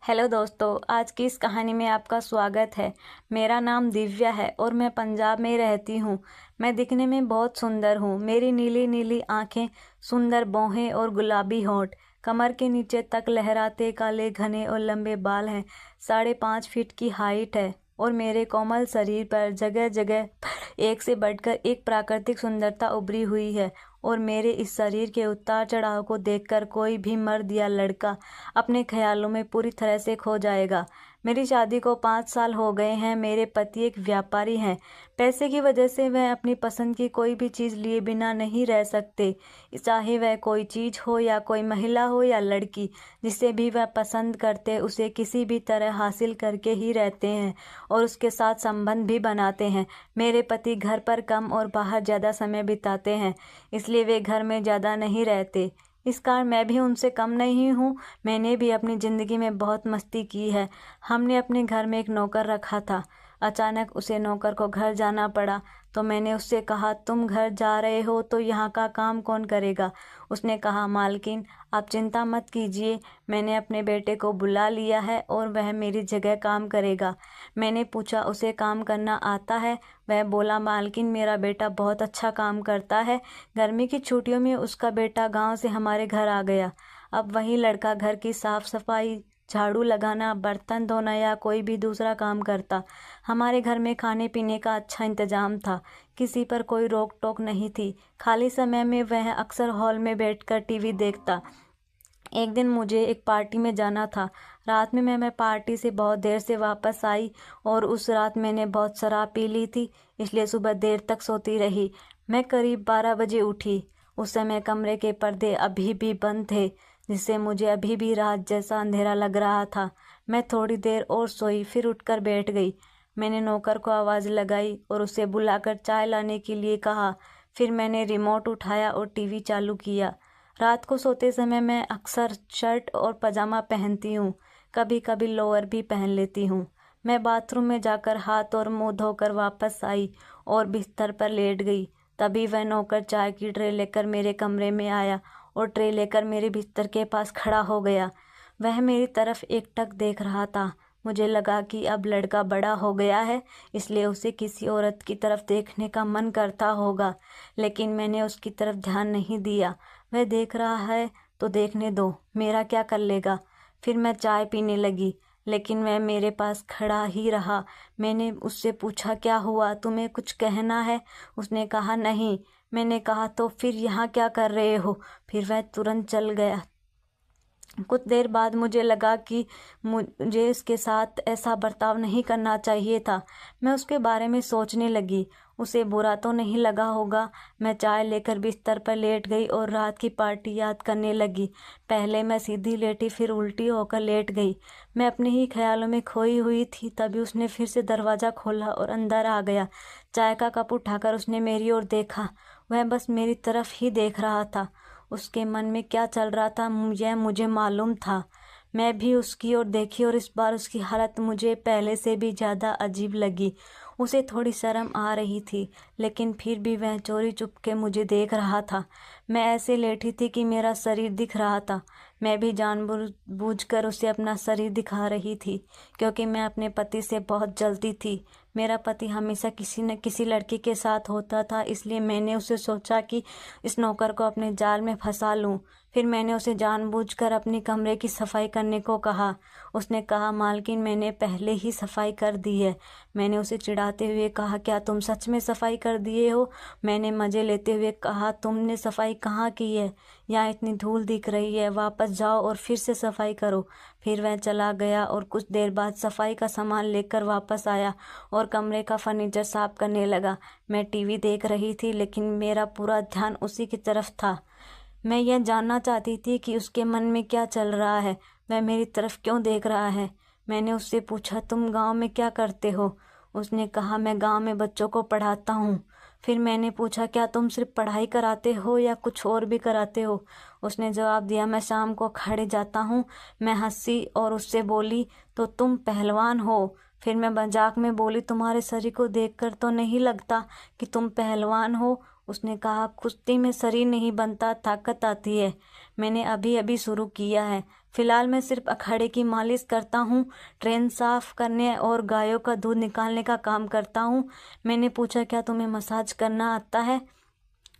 Hello दोस्तों, आज की इस कहानी में आपका स्वागत है। मेरा नाम दिव्या है और मैं पंजाब में रहती हूँ। मैं दिखने में बहुत सुंदर हूँ। मेरी नीली नीली आंखें, सुंदर भौहें और गुलाबी होंठ, कमर के नीचे तक लहराते काले घने और लंबे बाल हैं। 5.5 फीट की हाइट है और मेरे कोमल शरीर पर जगह जगह एक से बढ़कर एक प्राकृतिक सुंदरता उभरी हुई है। और मेरे इस शरीर के उतार चढ़ाव को देखकर कोई भी मर्द या लड़का अपने ख्यालों में पूरी तरह से खो जाएगा। मेरी शादी को 5 साल हो गए हैं। मेरे पति एक व्यापारी हैं। पैसे की वजह से वह अपनी पसंद की कोई भी चीज़ लिए बिना नहीं रह सकते, चाहे वह कोई चीज़ हो या कोई महिला हो या लड़की। जिसे भी वह पसंद करते उसे किसी भी तरह हासिल करके ही रहते हैं और उसके साथ संबंध भी बनाते हैं। मेरे पति घर पर कम और बाहर ज़्यादा समय बिताते हैं, इसलिए वे घर में ज़्यादा नहीं रहते। इस कारण मैं भी उनसे कम नहीं हूँ। मैंने भी अपनी ज़िंदगी में बहुत मस्ती की है। हमने अपने घर में एक नौकर रखा था। अचानक उसे नौकर को घर जाना पड़ा तो मैंने उससे कहा, तुम घर जा रहे हो तो यहाँ का काम कौन करेगा? उसने कहा, मालकिन आप चिंता मत कीजिए, मैंने अपने बेटे को बुला लिया है और वह मेरी जगह काम करेगा। मैंने पूछा, उसे काम करना आता है? वह बोला, मालकिन मेरा बेटा बहुत अच्छा काम करता है। गर्मी की छुट्टियों में उसका बेटा गांव से हमारे घर आ गया। अब वही लड़का घर की साफ सफाई, झाड़ू लगाना, बर्तन धोना या कोई भी दूसरा काम करता। हमारे घर में खाने पीने का अच्छा इंतजाम था। किसी पर कोई रोक टोक नहीं थी। खाली समय में वह अक्सर हॉल में बैठकर टीवी देखता। एक दिन मुझे एक पार्टी में जाना था। रात में मैं पार्टी से बहुत देर से वापस आई और उस रात मैंने बहुत शराब पी ली थी, इसलिए सुबह देर तक सोती रही। मैं करीब 12 बजे उठी। उस समय कमरे के पर्दे अभी भी बंद थे, जिससे मुझे अभी भी रात जैसा अंधेरा लग रहा था। मैं थोड़ी देर और सोई, फिर उठकर बैठ गई। मैंने नौकर को आवाज़ लगाई और उसे बुलाकर चाय लाने के लिए कहा। फिर मैंने रिमोट उठाया और टीवी चालू किया। रात को सोते समय मैं अक्सर शर्ट और पजामा पहनती हूँ, कभी कभी लोअर भी पहन लेती हूँ। मैं बाथरूम में जाकर हाथ और मुंह धोकर वापस आई और बिस्तर पर लेट गई। तभी वह नौकर चाय की ट्रे लेकर मेरे कमरे में आया और ट्रे लेकर मेरे बिस्तर के पास खड़ा हो गया। वह मेरी तरफ एकटक देख रहा था। मुझे लगा कि अब लड़का बड़ा हो गया है, इसलिए उसे किसी औरत की तरफ देखने का मन करता होगा, लेकिन मैंने उसकी तरफ ध्यान नहीं दिया। वह देख रहा है तो देखने दो, मेरा क्या कर लेगा। फिर मैं चाय पीने लगी, लेकिन वह मेरे पास खड़ा ही रहा। मैंने उससे पूछा, क्या हुआ, तुम्हें कुछ कहना है? उसने कहा, नहीं। मैंने कहा, तो फिर यहाँ क्या कर रहे हो? फिर वह तुरंत चल गया। कुछ देर बाद मुझे लगा कि मुझे इसके साथ ऐसा बर्ताव नहीं करना चाहिए था। मैं उसके बारे में सोचने लगी, उसे बुरा तो नहीं लगा होगा। मैं चाय लेकर बिस्तर पर लेट गई और रात की पार्टी याद करने लगी। पहले मैं सीधी लेटी, फिर उल्टी होकर लेट गई। मैं अपने ही ख्यालों में खोई हुई थी। तभी उसने फिर से दरवाज़ा खोला और अंदर आ गया। चाय का कप उठाकर उसने मेरी ओर देखा। वह बस मेरी तरफ ही देख रहा था। उसके मन में क्या चल रहा था मुझे मालूम था। मैं भी उसकी ओर देखी और इस बार उसकी हालत मुझे पहले से भी ज़्यादा अजीब लगी। उसे थोड़ी शर्म आ रही थी, लेकिन फिर भी वह चोरी चुपके मुझे देख रहा था। मैं ऐसे लेटी थी कि मेरा शरीर दिख रहा था। मैं भी जानबूझकर उसे अपना शरीर दिखा रही थी, क्योंकि मैं अपने पति से बहुत जलती थी। मेरा पति हमेशा किसी न किसी लड़की के साथ होता था, इसलिए मैंने उसे सोचा कि इस नौकर को अपने जाल में फंसा लूं। फिर मैंने उसे जानबूझकर अपनी कमरे की सफाई करने को कहा। उसने कहा, मालकिन मैंने पहले ही सफाई कर दी है। मैंने उसे चिढ़ाते हुए कहा, क्या तुम सच में सफाई कर दिए हो? मैंने मज़े लेते हुए कहा, तुमने सफाई कहाँ की है? यहाँ इतनी धूल दिख रही है, वापस जाओ और फिर से सफाई करो। फिर वह चला गया और कुछ देर बाद सफाई का सामान लेकर वापस आया और कमरे का फर्नीचर साफ करने लगा। मैं टीवी देख रही थी, लेकिन मेरा पूरा ध्यान उसी की तरफ था। मैं यह जानना चाहती थी कि उसके मन में क्या चल रहा है, वह मेरी तरफ क्यों देख रहा है। मैंने उससे पूछा, तुम गांव में क्या करते हो? उसने कहा, मैं गांव में बच्चों को पढ़ाता हूँ। फिर मैंने पूछा, क्या तुम सिर्फ पढ़ाई कराते हो या कुछ और भी कराते हो? उसने जवाब दिया, मैं शाम को अखाड़े जाता हूँ। मैं हंसी और उससे बोली, तो तुम पहलवान हो? फिर मैं मजाक में बोली, तुम्हारे शरीर को देखकर तो नहीं लगता कि तुम पहलवान हो। उसने कहा, कुश्ती में शरीर नहीं बनता, ताकत आती है। मैंने अभी अभी शुरू किया है। फिलहाल मैं सिर्फ अखाड़े की मालिश करता हूँ, ट्रेन साफ करने और गायों का दूध निकालने का काम करता हूँ। मैंने पूछा, क्या तुम्हें मसाज करना आता है?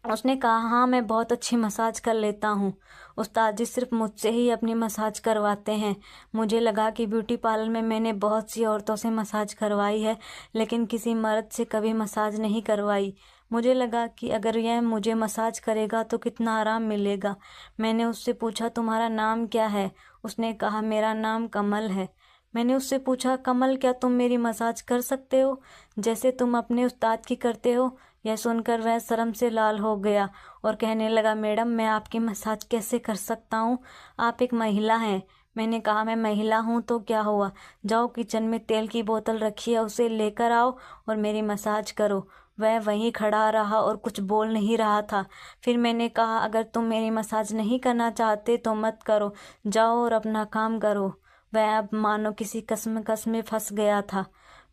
उसने कहा, हाँ मैं बहुत अच्छी मसाज कर लेता हूँ। उस्ताद जी सिर्फ मुझसे ही अपनी मसाज करवाते हैं। मुझे लगा कि ब्यूटी पार्लर में मैंने बहुत सी औरतों से मसाज करवाई है, लेकिन किसी मर्द से कभी मसाज नहीं करवाई। मुझे लगा कि अगर यह मुझे मसाज करेगा तो कितना आराम मिलेगा। मैंने उससे पूछा, तुम्हारा नाम क्या है? उसने कहा, मेरा नाम कमल है। मैंने उससे पूछा, कमल क्या तुम मेरी मसाज कर सकते हो जैसे तुम अपने उस्ताद की करते हो? यह सुनकर वह शर्म से लाल हो गया और कहने लगा, मैडम मैं आपकी मसाज कैसे कर सकता हूँ? आप एक महिला हैं। मैंने कहा, मैं महिला हूँ तो क्या हुआ? जाओ किचन में तेल की बोतल रखी है, उसे लेकर आओ और मेरी मसाज करो। वह वहीं खड़ा रहा और कुछ बोल नहीं रहा था। फिर मैंने कहा, अगर तुम मेरी मसाज नहीं करना चाहते तो मत करो, जाओ और अपना काम करो। वह अब मानो किसी कश्मकश में फंस गया था।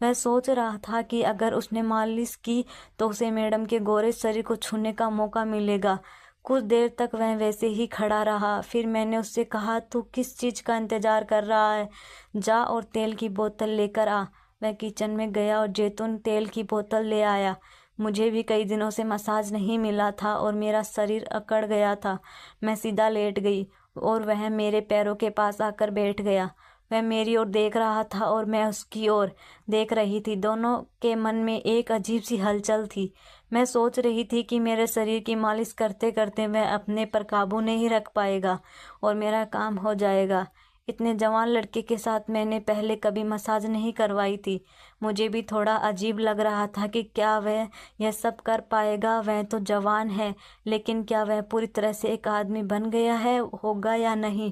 वह सोच रहा था कि अगर उसने मालिश की तो उसे मैडम के गोरे शरीर को छूने का मौका मिलेगा। कुछ देर तक वह वैसे ही खड़ा रहा। फिर मैंने उससे कहा, तू किस चीज़ का इंतज़ार कर रहा है? जा और तेल की बोतल लेकर आ। वह किचन में गया और जैतून तेल की बोतल ले आया। मुझे भी कई दिनों से मसाज नहीं मिला था और मेरा शरीर अकड़ गया था। मैं सीधा लेट गई और वह मेरे पैरों के पास आकर बैठ गया। वह मेरी ओर देख रहा था और मैं उसकी ओर देख रही थी। दोनों के मन में एक अजीब सी हलचल थी। मैं सोच रही थी कि मेरे शरीर की मालिश करते करते वह अपने पर काबू नहीं रख पाएगा और मेरा काम हो जाएगा। इतने जवान लड़के के साथ मैंने पहले कभी मसाज नहीं करवाई थी। मुझे भी थोड़ा अजीब लग रहा था कि क्या वह यह सब कर पाएगा। वह तो जवान है, लेकिन क्या वह पूरी तरह से एक आदमी बन गया है होगा या नहीं?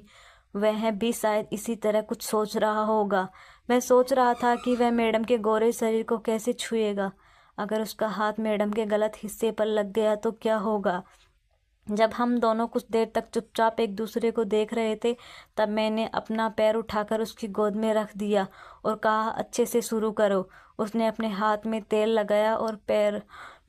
वह भी शायद इसी तरह कुछ सोच रहा होगा। वह सोच रहा था कि वह मैडम के गोरे शरीर को कैसे छुएगा। अगर उसका हाथ मैडम के गलत हिस्से पर लग गया तो क्या होगा? जब हम दोनों कुछ देर तक चुपचाप एक दूसरे को देख रहे थे, तब मैंने अपना पैर उठाकर उसकी गोद में रख दिया और कहा, अच्छे से शुरू करो। उसने अपने हाथ में तेल लगाया और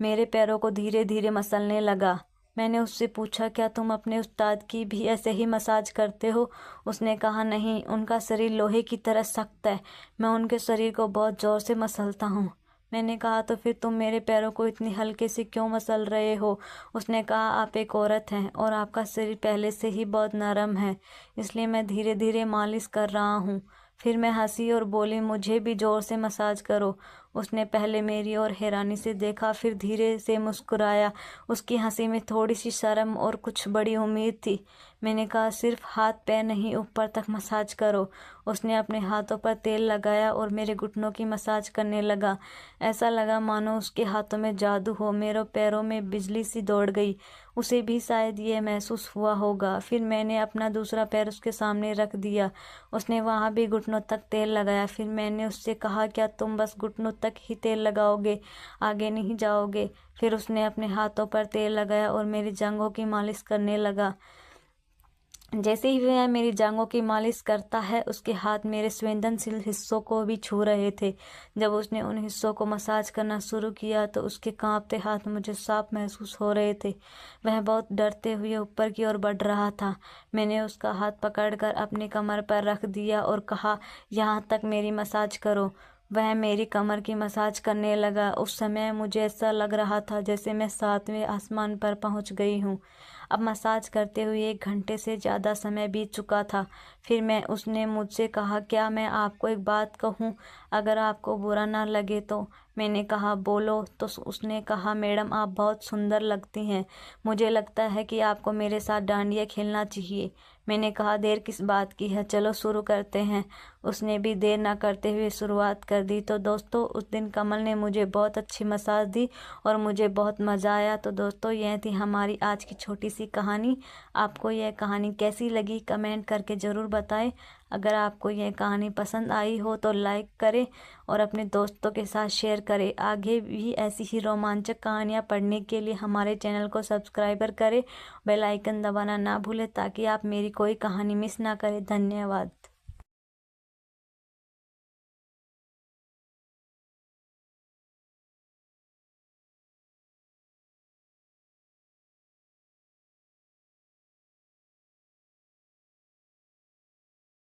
मेरे पैरों को धीरे धीरे मसलने लगा। मैंने उससे पूछा, क्या तुम अपने उस्ताद की भी ऐसे ही मसाज करते हो? उसने कहा, नहीं, उनका शरीर लोहे की तरह सख्त है। मैं उनके शरीर को बहुत ज़ोर से मसलता हूँ। मैंने कहा, तो फिर तुम मेरे पैरों को इतनी हल्के से क्यों मसल रहे हो? उसने कहा, आप एक औरत हैं और आपका शरीर पहले से ही बहुत नरम है, इसलिए मैं धीरे धीरे मालिश कर रहा हूँ। फिर मैं हंसी और बोली, मुझे भी ज़ोर से मसाज करो। उसने पहले मेरी ओर हैरानी से देखा, फिर धीरे से मुस्कुराया। उसकी हंसी में थोड़ी सी शर्म और कुछ बड़ी उम्मीद थी। मैंने कहा, सिर्फ हाथ पैर नहीं, ऊपर तक मसाज करो। उसने अपने हाथों पर तेल लगाया और मेरे घुटनों की मसाज करने लगा। ऐसा लगा मानो उसके हाथों में जादू हो। मेरे पैरों में बिजली सी दौड़ गई। उसे भी शायद ये महसूस हुआ होगा। फिर मैंने अपना दूसरा पैर उसके सामने रख दिया। उसने वहाँ भी घुटनों तक तेल लगाया। फिर मैंने उससे कहा, क्या तुम बस घुटनों तक ही तेल लगाओगे, आगे नहीं जाओगे? फिर उसने अपने हाथों पर तेल लगाया और मेरी जांघों की मालिश करने लगा। जैसे ही वह मेरी जांघों की मालिश करता है, उसके हाथ मेरे संवेदनशील हिस्सों को भी छू रहे थे। जब उसने उन हिस्सों को मसाज करना शुरू किया तो उसके कांपते हाथ मुझे साफ महसूस हो रहे थे। वह बहुत डरते हुए ऊपर की ओर बढ़ रहा था। मैंने उसका हाथ पकड़कर अपनी कमर पर रख दिया और कहा, यहाँ तक मेरी मसाज करो। वह मेरी कमर की मसाज करने लगा। उस समय मुझे ऐसा लग रहा था जैसे मैं 7वें आसमान पर पहुंच गई हूँ। अब मसाज करते हुए 1 घंटे से ज़्यादा समय बीत चुका था। फिर उसने मुझसे कहा, क्या मैं आपको एक बात कहूँ, अगर आपको बुरा ना लगे तो? मैंने कहा, बोलो। तो उसने कहा, मैडम आप बहुत सुंदर लगती हैं। मुझे लगता है कि आपको मेरे साथ डांडिया खेलना चाहिए। मैंने कहा, देर किस बात की है, चलो शुरू करते हैं। उसने भी देर ना करते हुए शुरुआत कर दी। तो दोस्तों, उस दिन कमल ने मुझे बहुत अच्छी मसाज दी और मुझे बहुत मज़ा आया। तो दोस्तों, यह थी हमारी आज की छोटी सी कहानी। आपको यह कहानी कैसी लगी कमेंट करके ज़रूर बताएं। अगर आपको यह कहानी पसंद आई हो तो लाइक करें और अपने दोस्तों के साथ शेयर करें। आगे भी ऐसी ही रोमांचक कहानियाँ पढ़ने के लिए हमारे चैनल को सब्सक्राइबर करें, बेल आइकन दबाना ना भूलें ताकि आप मेरी कोई कहानी मिस ना करें। धन्यवाद।